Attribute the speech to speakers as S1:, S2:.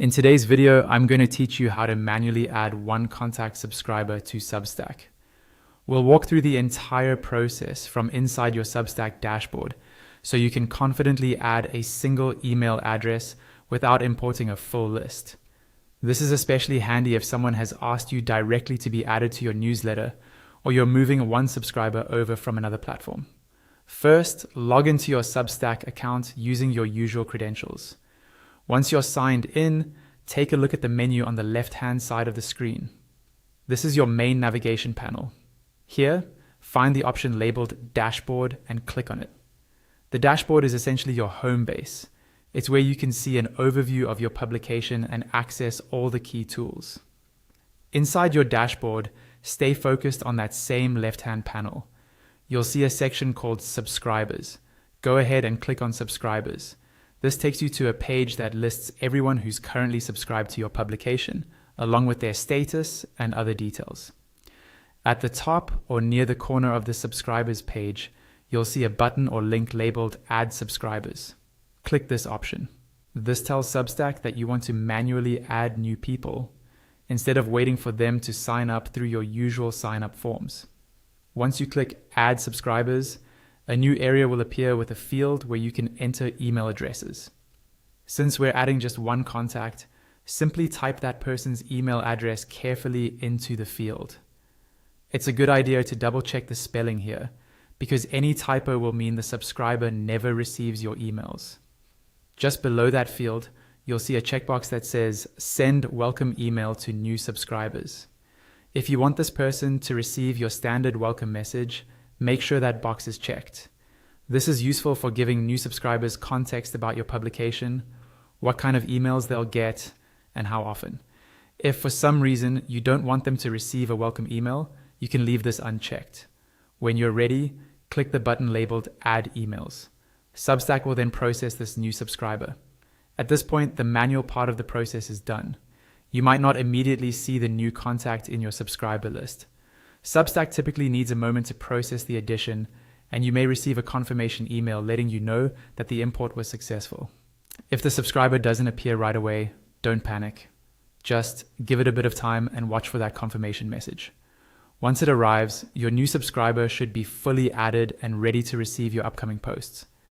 S1: In today's video, I'm going to teach you how to manually add one contact subscriber to Substack. We'll walk through the entire process from inside your Substack dashboard, so you can confidently add a single email address without importing a full list. This is especially handy if someone has asked you directly to be added to your newsletter, or you're moving one subscriber over from another platform. First, log into your Substack account using your usual credentials. Once you're signed in, take a look at the menu on the left-hand side of the screen. This is your main navigation panel. Here, find the option labeled Dashboard and click on it. The dashboard is essentially your home base. It's where you can see an overview of your publication and access all the key tools. Inside your dashboard, stay focused on that same left-hand panel. You'll see a section called Subscribers. Go ahead and click on Subscribers. This takes you to a page that lists everyone who's currently subscribed to your publication, along with their status and other details. At the top or near the corner of the subscribers page, you'll see a button or link labeled Add Subscribers. Click this option. This tells Substack that you want to manually add new people, instead of waiting for them to sign up through your usual sign-up forms. Once you click Add Subscribers, a new area will appear with a field where you can enter email addresses. Since we're adding just one contact, simply type that person's email address carefully into the field. It's a good idea to double check the spelling here, because any typo will mean the subscriber never receives your emails. Just below that field, you'll see a checkbox that says Send Welcome Email to New Subscribers. If you want this person to receive your standard welcome message, make sure that box is checked. This is useful for giving new subscribers context about your publication, what kind of emails they'll get, and how often. If for some reason you don't want them to receive a welcome email, you can leave this unchecked. When you're ready, click the button labeled Add Emails. Substack will then process this new subscriber. At this point, the manual part of the process is done. You might not immediately see the new contact in your subscriber list. Substack typically needs a moment to process the addition, and you may receive a confirmation email letting you know that the import was successful. If the subscriber doesn't appear right away, don't panic. Just give it a bit of time and watch for that confirmation message. Once it arrives, your new subscriber should be fully added and ready to receive your upcoming posts.